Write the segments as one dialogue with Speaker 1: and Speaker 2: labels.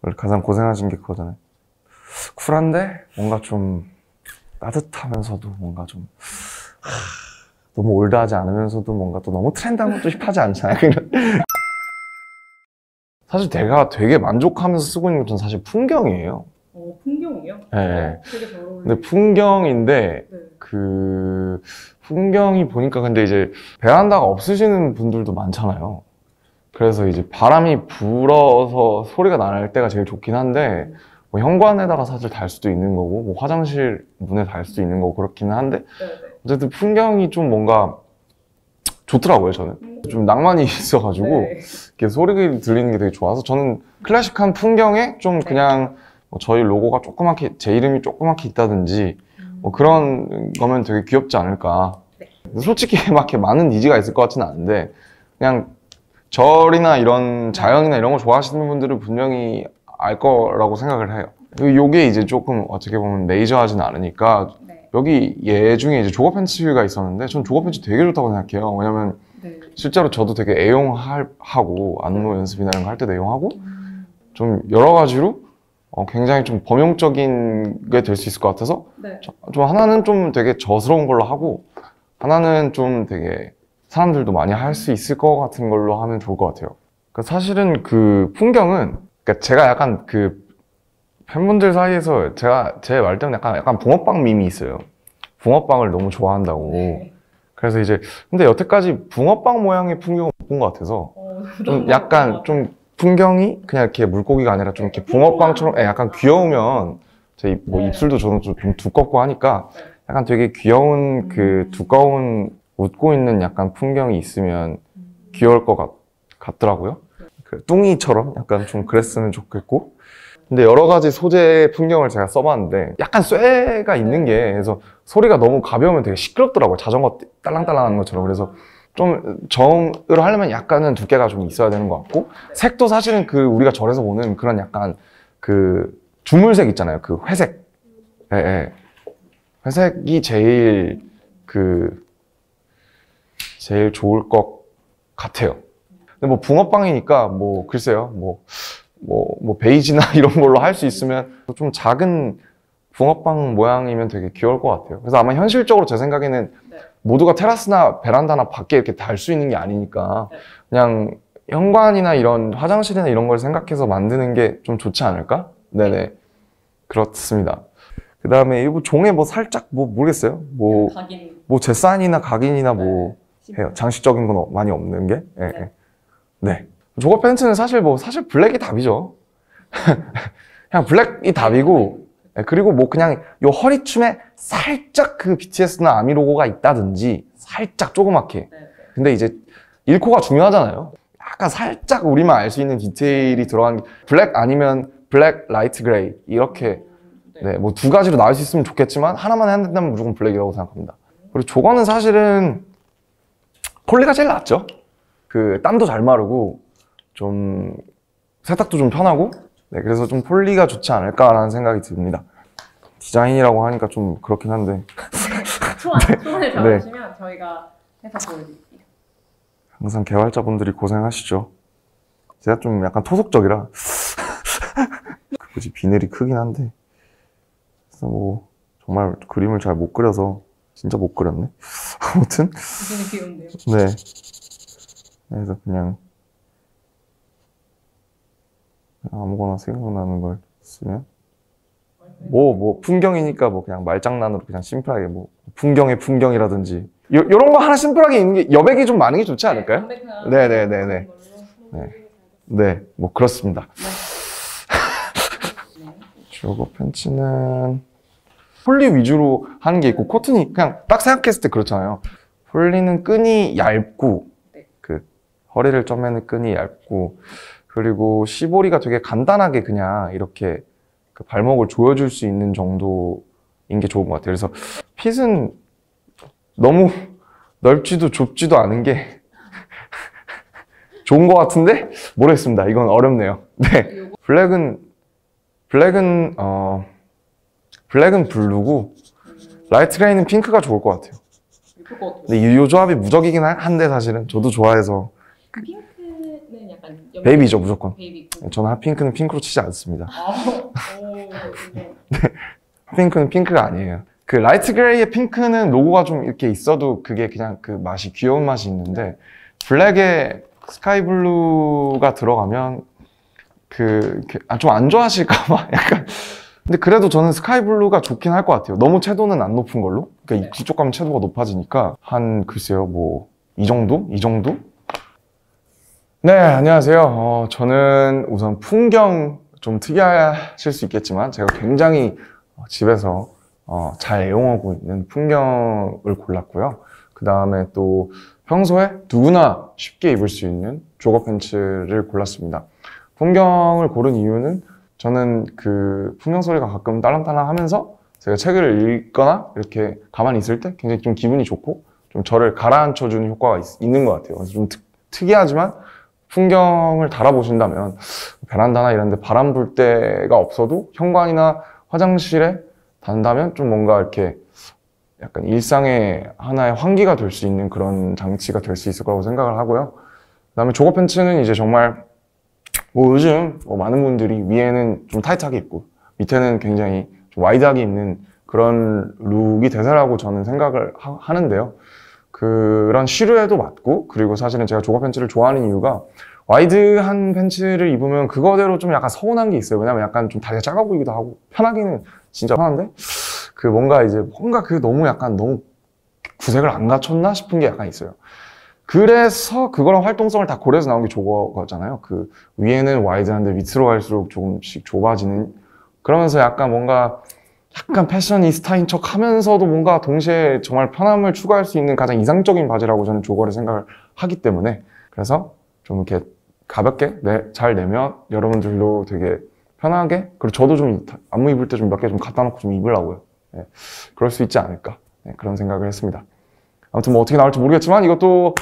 Speaker 1: 원래 가장 고생하신 게 그거잖아요. 쿨한데 뭔가 좀 따뜻하면서도 뭔가 좀 너무 올드하지 않으면서도 뭔가 또 너무 트렌드한 것도 힙하지 않잖아요. 사실 제가 되게 만족하면서 쓰고 있는 건 사실 풍경이에요.
Speaker 2: 풍경이요?
Speaker 1: 네.
Speaker 2: 되게 잘 어울려요.
Speaker 1: 근데 풍경인데
Speaker 2: 네.
Speaker 1: 그 풍경이 보니까 근데 이제 베란다가 없으시는 분들도 많잖아요. 그래서 이제 바람이 불어서 소리가 날 때가 제일 좋긴 한데 뭐 현관에다가 사실 달 수도 있는 거고 뭐 화장실 문에 달 수도 있는 거고 그렇기는 한데
Speaker 2: 네네.
Speaker 1: 어쨌든 풍경이 좀 뭔가 좋더라고요. 저는 좀 낭만이 있어가지고
Speaker 2: 네.
Speaker 1: 이렇게 소리가 들리는 게 되게 좋아서 저는 클래식한 풍경에 좀
Speaker 2: 네.
Speaker 1: 그냥 뭐 저희 로고가 조그맣게 제 이름이 조그맣게 있다든지 뭐 그런 거면 되게 귀엽지 않을까.
Speaker 2: 네.
Speaker 1: 솔직히 막 이렇게 많은 니즈가 있을 것 같지는 않은데 그냥 절이나 이런 자연이나 이런 거 좋아하시는 분들은 분명히 알 거라고 생각을 해요. 요게 이제 조금 어떻게 보면 메이저하진 않으니까
Speaker 2: 네.
Speaker 1: 여기 얘 중에 이제 조거 팬츠가 있었는데 전 조거 팬츠 되게 좋다고 생각해요. 왜냐면
Speaker 2: 네.
Speaker 1: 실제로 저도 되게 애용하고 안무 연습이나 이런 거 할 때도 애용하고 좀 여러 가지로 굉장히 좀 범용적인 게 될 수 있을 것 같아서
Speaker 2: 네.
Speaker 1: 좀 하나는 좀 되게 저스러운 걸로 하고 하나는 좀 되게 사람들도 많이 할 수 있을 것 같은 걸로 하면 좋을 것 같아요. 그러니까 사실은 그 풍경은 그러니까 제가 약간 그 팬분들 사이에서 제가 제 말 때문에 약간 붕어빵 밈이 있어요. 붕어빵을 너무 좋아한다고.
Speaker 2: 네.
Speaker 1: 그래서 이제 근데 여태까지 붕어빵 모양의 풍경을 못 본 것 같아서 좀 약간 좀 풍경이 그냥 이렇게 물고기가 아니라 좀 이렇게 붕어빵처럼 약간 귀여우면 제 뭐
Speaker 2: 네.
Speaker 1: 입술도 저는 좀 두껍고 하니까 약간 되게 귀여운 그 두꺼운 웃고 있는 약간 풍경이 있으면 귀여울 것 같더라고요. 그 뚱이처럼 약간 좀 그랬으면 좋겠고. 근데 여러 가지 소재 풍경을 제가 써봤는데 약간 쇠가 있는 게 그래서 소리가 너무 가벼우면 되게 시끄럽더라고요. 자전거 딸랑딸랑 하는 것처럼. 그래서 좀 정으로 하려면 약간은 두께가 좀 있어야 되는 것 같고 색도 사실은 그 우리가 절에서 보는 그런 약간 그 주물색 있잖아요. 그 회색. 예, 예. 회색이 제일 제일 좋을 것 같아요. 근데 뭐 붕어빵이니까 뭐 글쎄요. 뭐 베이지나 이런 걸로 할 수 있으면 좀 작은 붕어빵 모양이면 되게 귀여울 것 같아요. 그래서 아마 현실적으로 제 생각에는
Speaker 2: 네.
Speaker 1: 모두가 테라스나 베란다나 밖에 이렇게 달 수 있는 게 아니니까
Speaker 2: 네.
Speaker 1: 그냥 현관이나 이런 화장실이나 이런 걸 생각해서 만드는 게 좀 좋지 않을까? 네네. 그렇습니다. 그 다음에 일부 종에 뭐 살짝 뭐 모르겠어요. 뭐 제사인이나 각인이나 뭐 해요. 장식적인 건 많이 없는 게. 예, 예. 네. 조거 팬츠는 사실 블랙이 답이죠. 그냥 블랙이 답이고, 예, 그리고 뭐 그냥 요 허리춤에 살짝 그 BTS나 아미 로고가 있다든지, 살짝 조그맣게. 근데 이제 일코가 중요하잖아요. 약간 살짝 우리만 알 수 있는 디테일이 들어간 게, 블랙 아니면 블랙, 라이트 그레이, 이렇게, 네, 뭐 두 가지로 나올 수 있으면 좋겠지만, 하나만 해야 된다면 무조건 블랙이라고 생각합니다. 그리고 조거는 사실은 폴리가 제일 낫죠. 그 땀도 잘 마르고, 좀 세탁도 좀 편하고, 네, 그래서 좀 폴리가 좋지 않을까라는 생각이 듭니다. 디자인이라고 하니까 좀 그렇긴 한데
Speaker 2: 초안을 잡으시면 저희가 해서 보여드릴게요.
Speaker 1: 항상 개발자분들이 고생하시죠. 제가 좀 약간 토속적이라 굳이 비늘이 크긴 한데 그래서 뭐 정말 그림을 잘 못 그려서 진짜 못 그렸네. 아무튼
Speaker 2: 그림이 귀여운데요.
Speaker 1: 네, 그래서 그냥 아무거나 생각나는 걸 쓰면 뭐 풍경이니까 뭐 그냥 말장난으로 그냥 심플하게 뭐 풍경의 풍경이라든지 요런 거 하나 심플하게 있는 게 여백이 좀 많은 게 좋지 않을까요? 네네네네. 네, 뭐 그렇습니다. 조거 팬츠는 폴리 위주로 하는 게 있고 코튼이 그냥 딱 생각했을 때 그렇잖아요. 폴리는 끈이 얇고 그 허리를 쪼매는 끈이 얇고 그리고 시보리가 되게 간단하게 그냥 이렇게 그 발목을 조여줄 수 있는 정도인 게 좋은 것 같아요. 그래서 핏은 너무 넓지도 좁지도 않은 게 좋은 것 같은데 모르겠습니다. 이건 어렵네요. 네, 블랙은 블루고 라이트 그레이는 핑크가 좋을 것 같아요. 근데 이 조합이 무적이긴 한데 사실은 저도 좋아해서
Speaker 2: 핑크는 약간
Speaker 1: 베이비죠, 무조건.
Speaker 2: 베이비.
Speaker 1: 저는 핫핑크는 핑크로 치지 않습니다.
Speaker 2: 그렇군요.
Speaker 1: 핫핑크는 핑크가 아니에요. 그 라이트 그레이의 핑크는 로고가 좀 이렇게 있어도 그게 그냥 그 맛이 귀여운 맛이 있는데 블랙에 스카이 블루가 들어가면 좀 안 좋아하실까봐 약간. 근데 그래도 저는 스카이 블루가 좋긴 할 것 같아요. 너무 채도는 안 높은 걸로. 그러니까 뒤쪽 가면 채도가 높아지니까 글쎄요, 뭐 이 정도? 이 정도? 네, 안녕하세요. 저는 우선 풍경 좀 특이하실 수 있겠지만 제가 굉장히 집에서 잘 애용하고 있는 풍경을 골랐고요. 그 다음에 또 평소에 누구나 쉽게 입을 수 있는 조거 팬츠를 골랐습니다. 풍경을 고른 이유는 저는 그 풍경 소리가 가끔 딸랑딸랑 하면서 제가 책을 읽거나 이렇게 가만히 있을 때 굉장히 좀 기분이 좋고 좀 저를 가라앉혀주는 효과가 있는 것 같아요. 그래서 좀 특이하지만 풍경을 달아보신다면 베란다나 이런 데 바람 불 때가 없어도 현관이나 화장실에 단다면 좀 뭔가 이렇게 약간 일상의 하나의 환기가 될 수 있는 그런 장치가 될 수 있을 거라고 생각을 하고요. 그 다음에 조거 팬츠는 이제 정말 뭐 요즘 많은 분들이 위에는 좀 타이트하게 입고 밑에는 굉장히 좀 와이드하게 입는 그런 룩이 대세라고 저는 생각을 하는데요. 그런 시류에도 맞고, 그리고 사실은 제가 조거 팬츠를 좋아하는 이유가 와이드한 팬츠를 입으면 그거대로 좀 약간 서운한 게 있어요. 왜냐면 약간 좀 다리가 작아 보이기도 하고 편하기는 진짜 편한데 뭔가 너무 약간 너무 구색을 안 갖췄나 싶은 게 약간 있어요. 그래서 그거랑 활동성을 다 고려해서 나온 게 조거잖아요. 그 위에는 와이드한데 밑으로 갈수록 조금씩 좁아지는, 그러면서 약간 패셔니스타인 척 하면서도 뭔가 동시에 정말 편함을 추구할 수 있는 가장 이상적인 바지라고 저는 조거를 생각을 하기 때문에, 그래서 좀 이렇게 가볍게 잘 내면 여러분들도 되게 편하게, 그리고 저도 좀 안무 입을 때 좀 몇 개 좀 갖다 놓고 좀 입으려고요. 네, 그럴 수 있지 않을까. 네, 그런 생각을 했습니다. 아무튼 뭐 어떻게 나올지 모르겠지만 이것도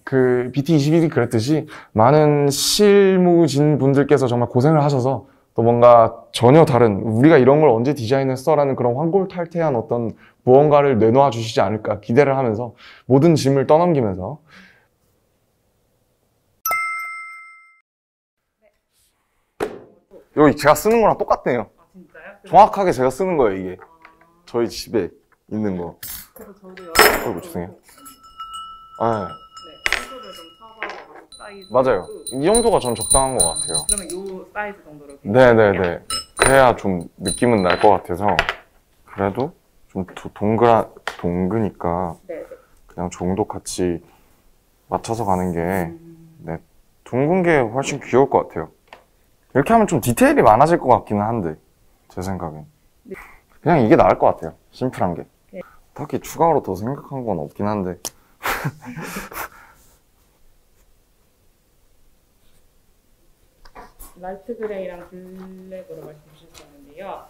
Speaker 1: 그 BT21이 그랬듯이 많은 실무진 분들께서 정말 고생을 하셔서 또 뭔가 전혀 다른, 우리가 이런 걸 언제 디자인했어라는 그런 환골탈태한 어떤 무언가를 내놓아 주시지 않을까 기대를 하면서 모든 짐을 떠넘기면서. 여기 제가 쓰는 거랑 똑같네요.
Speaker 2: 아, 진짜요?
Speaker 1: 정확하게 제가 쓰는 거예요, 이게. 저희 집에 있는 거.
Speaker 2: 그래서 저도
Speaker 1: 어이구, 죄송해요. 아,
Speaker 2: 네, 소스를 좀 사서 사이즈.
Speaker 1: 맞아요. 이 정도가 전 적당한 것 같아요.
Speaker 2: 그러면 요 사이즈 정도로.
Speaker 1: 네네네. 그래야 좀 느낌은 날 것 같아서. 그래도 좀 동그니까
Speaker 2: 네.
Speaker 1: 그냥 종도 같이 맞춰서 가는 게, 네, 둥근 게 훨씬 귀여울 것 같아요. 이렇게 하면 좀 디테일이 많아질 것 같기는 한데, 제 생각엔.
Speaker 2: 네.
Speaker 1: 그냥 이게 나을 것 같아요. 심플한 게.
Speaker 2: 네.
Speaker 1: 딱히 추가로 더 생각한 건 없긴 한데.
Speaker 2: 라이트 그레이랑 블랙으로 말씀 주셨었는데요.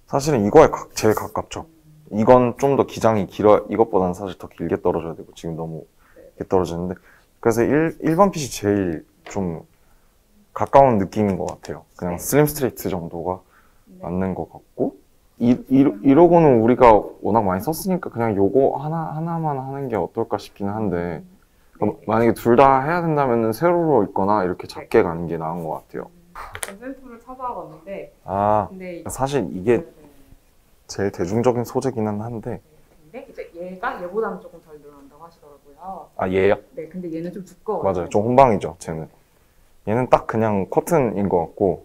Speaker 1: 사실은 이거에 제일 가깝죠. 이건 좀 더 기장이 이것보다는 사실 더 길게 떨어져야 되고, 지금 너무 이렇게 떨어지는데. 그래서 1번 핏이 제일 좀 가까운 느낌인 것 같아요. 그냥 슬림 스트레이트 정도가 맞는 것 같고, 이 로고는 우리가 워낙 많이 썼으니까 그냥 요거 하나만 하는 게 어떨까 싶기는 한데, 만약에 둘 다 해야 된다면 세로로 있거나 이렇게 작게 가는 게 나은 것 같아요.
Speaker 2: 샘플을 찾아봤는데, 근데
Speaker 1: 사실 이게 제일 대중적인 소재기는 한데.
Speaker 2: 근데 이제 얘보다는 조금 덜 늘어난다고 하시더라고요.
Speaker 1: 아, 얘요?
Speaker 2: 네, 근데 얘는 좀 두꺼워요.
Speaker 1: 맞아요. 좀 혼방이죠, 쟤는. 얘는 딱 그냥 커튼인 것 같고.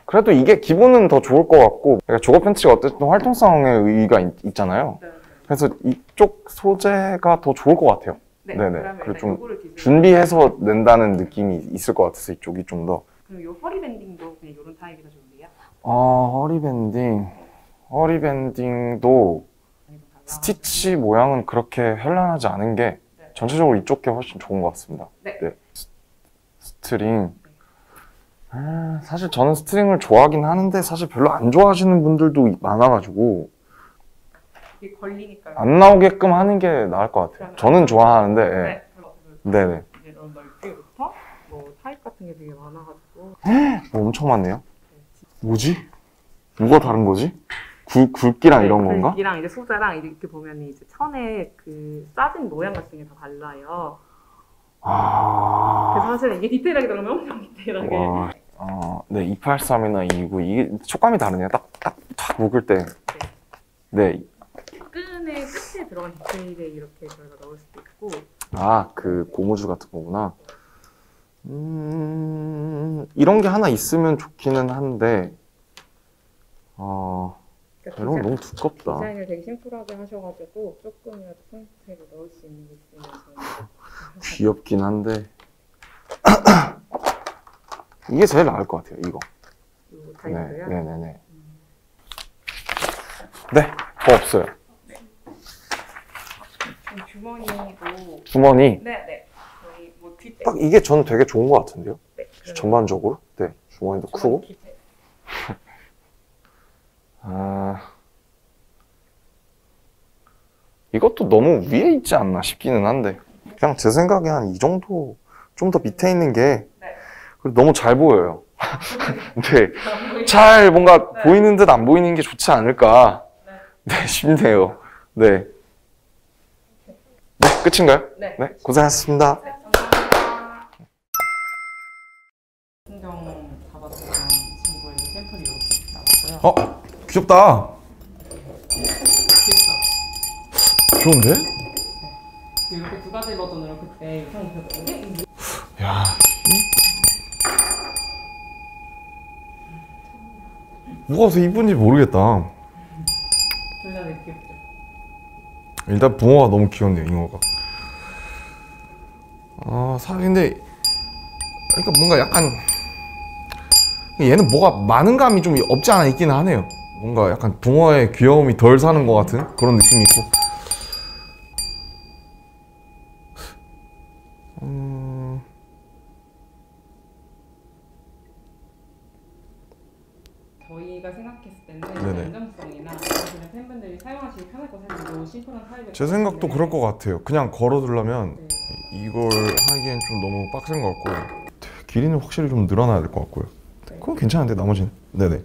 Speaker 1: 그래도 이게 기분은 더 좋을 것 같고, 그러니까 조거 팬츠가 어쨌든 활동성의 의의가 있잖아요.
Speaker 2: 네.
Speaker 1: 그래서 이쪽 소재가 더 좋을 것 같아요.
Speaker 2: 네,
Speaker 1: 네네.
Speaker 2: 그러면
Speaker 1: 그리고
Speaker 2: 일단
Speaker 1: 좀
Speaker 2: 요거를 기준으로.
Speaker 1: 준비해서 낸다는 느낌이 있을 것 같아서 이쪽이 좀 더.
Speaker 2: 그럼 요 허리 밴딩도 그냥 요런 타입이 더 좋은데요?
Speaker 1: 허리밴딩도 스티치 모양은 그렇게 현란하지 않은 게 전체적으로 이쪽 게 훨씬 좋은 것 같습니다.
Speaker 2: 네.
Speaker 1: 스트링. 사실 저는 스트링을 좋아하긴 하는데 사실 별로 안 좋아하시는 분들도 많아가지고
Speaker 2: 이게 걸리니까요.
Speaker 1: 안 나오게끔 하는 게 나을 것 같아요. 저는 좋아하는데. 예. 네네.
Speaker 2: 이제 이런 넓기부터 뭐 타입 같은 게 되게 많아가지고.
Speaker 1: 엄청 많네요. 뭐지? 뭐가 다른 거지? 굵기랑 이런 건가?
Speaker 2: 굵기랑 이제 소재랑 이렇게 보면 이제 천에 그 싸진 모양 같은 게 다 달라요. 그래서 사실 이게 디테일하게 들어가면 엄청 디테일하게.
Speaker 1: 와, 네, 283이나 229 이게 촉감이 다르네요. 딱 묶을 때. 네.
Speaker 2: 끈의 끝에 들어간 디테일에 이렇게 저희가 넣을 수도 있고.
Speaker 1: 그 고무줄 같은 거구나. 이런 게 하나 있으면 좋기는 한데,
Speaker 2: 그러니까
Speaker 1: 이런 거 너무 두껍다.
Speaker 2: 디자인을 되게 심플하게 하셔가지고 조금이라도 포인트를 넣을 수 있는 게 있으면 저는
Speaker 1: 귀엽긴 한데. 이게 제일 나을 것 같아요, 이거.
Speaker 2: 이 다이어트요?
Speaker 1: 네네네. 네, 더 없어요.
Speaker 2: 주머니도
Speaker 1: 주머니.
Speaker 2: 네네 저희 뭐 뒷대
Speaker 1: 딱 이게 저는 되게 좋은 것 같은데요?
Speaker 2: 네,
Speaker 1: 전반적으로. 네, 주머니도 크고.
Speaker 2: 뒷대.
Speaker 1: 이것도 너무 위에 있지 않나 싶기는 한데 그냥 제 생각에 한 이 정도 좀 더 밑에 있는 게 너무 잘 보여요. 네, 잘 뭔가 보이는 듯 안 보이는 게 좋지 않을까 네, 싶네요. 네, 네 끝인가요?
Speaker 2: 네,
Speaker 1: 고생하셨습니다.
Speaker 2: 네, 감사합니다. 신경 잡아주는 친구의 샘플이 이렇게 나왔고요.
Speaker 1: 귀엽다. 좋은데?
Speaker 2: 이렇게 두 가지 버전으로 그때 유성 보셨거든요.
Speaker 1: 야, 누가 와서 이쁜지 모르겠다.
Speaker 2: 둘 다 되게 귀엽죠.
Speaker 1: 일단 붕어가 너무 귀엽네요, 잉어가. 사실 근데 그러니까 뭔가 약간 얘는 뭐가 많은 감이 좀 없지 않아 있기는 하네요. 뭔가 약간 붕어의 귀여움이 덜 사는 것 같은 그런 느낌이 있고.
Speaker 2: 저희가 생각했을 때는
Speaker 1: 네네.
Speaker 2: 안정성이나 그냥 팬분들이 사용하시기 편할 것 같아요. 심플한 타입을.
Speaker 1: 제 생각도 그럴 것 같아요. 그냥 걸어두려면
Speaker 2: 네.
Speaker 1: 이걸 하기엔 좀 너무 빡센 것 같고 길이는 확실히 좀 늘어나야 될 것 같고요. 그건 괜찮은데 나머지는. 네네.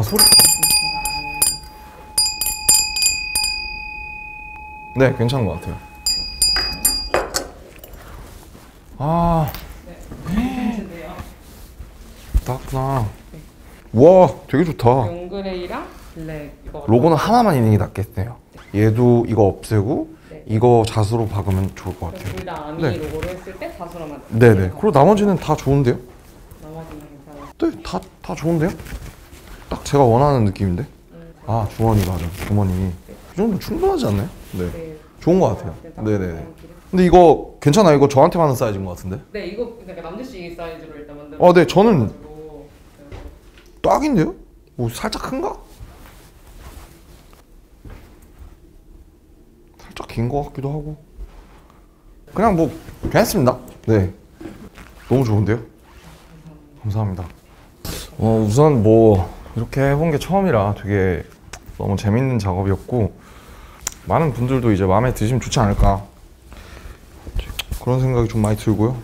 Speaker 1: 소리. 네, 괜찮은 것 같아요.
Speaker 2: 괜찮은데요.
Speaker 1: 낫구나. 와, 되게 좋다.
Speaker 2: 용그레이랑 블랙 이거.
Speaker 1: 로고는 하나만 있는 게 낫겠네요. 얘도 이거 없애고
Speaker 2: 네.
Speaker 1: 이거 자수로 박으면 좋을 것 같아요.
Speaker 2: 둘다 아미
Speaker 1: 네.
Speaker 2: 로고를 했을 때 자수로만.
Speaker 1: 네네. 그리고 나머지는 다 좋은데요?
Speaker 2: 나머지는 괜찮아요.
Speaker 1: 네, 다 좋은데요? 딱 제가 원하는 느낌인데? 주머니 맞아. 주머니. 이 정도면 충분하지 않나요? 네.
Speaker 2: 네.
Speaker 1: 좋은 것 같아요.
Speaker 2: 네,
Speaker 1: 네네네. 근데 이거 괜찮아요? 이거 저한테 맞는 사이즈인 것 같은데?
Speaker 2: 네, 이거 그러니까 남자식 사이즈로 일단 만들어.
Speaker 1: 네, 저는 딱인데요? 뭐 살짝 큰가? 살짝 긴 것 같기도 하고. 그냥 뭐 괜찮습니다. 네, 너무 좋은데요? 감사합니다. 우선 뭐 이렇게 해본 게 처음이라 되게 너무 재밌는 작업이었고 많은 분들도 이제 마음에 드시면 좋지 않을까 그런 생각이 좀 많이 들고요.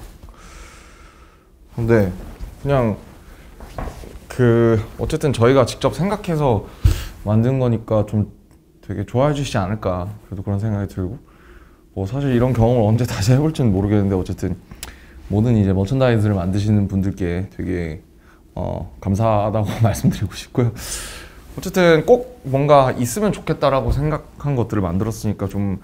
Speaker 1: 근데 그냥 어쨌든 저희가 직접 생각해서 만든 거니까 좀 되게 좋아해 주시지 않을까 그래도 그런 생각이 들고 뭐 사실 이런 경험을 언제 다시 해볼지는 모르겠는데 어쨌든 모든 이제 머천다이즈를 만드시는 분들께 되게 감사하다고 말씀드리고 싶고요. 어쨌든 꼭 뭔가 있으면 좋겠다라고 생각한 것들을 만들었으니까 좀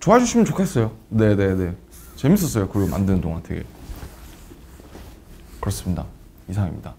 Speaker 1: 좋아해 주시면 좋겠어요. 네네네. 재밌었어요. 그걸 만드는 동안 되게. 그렇습니다. 이상입니다.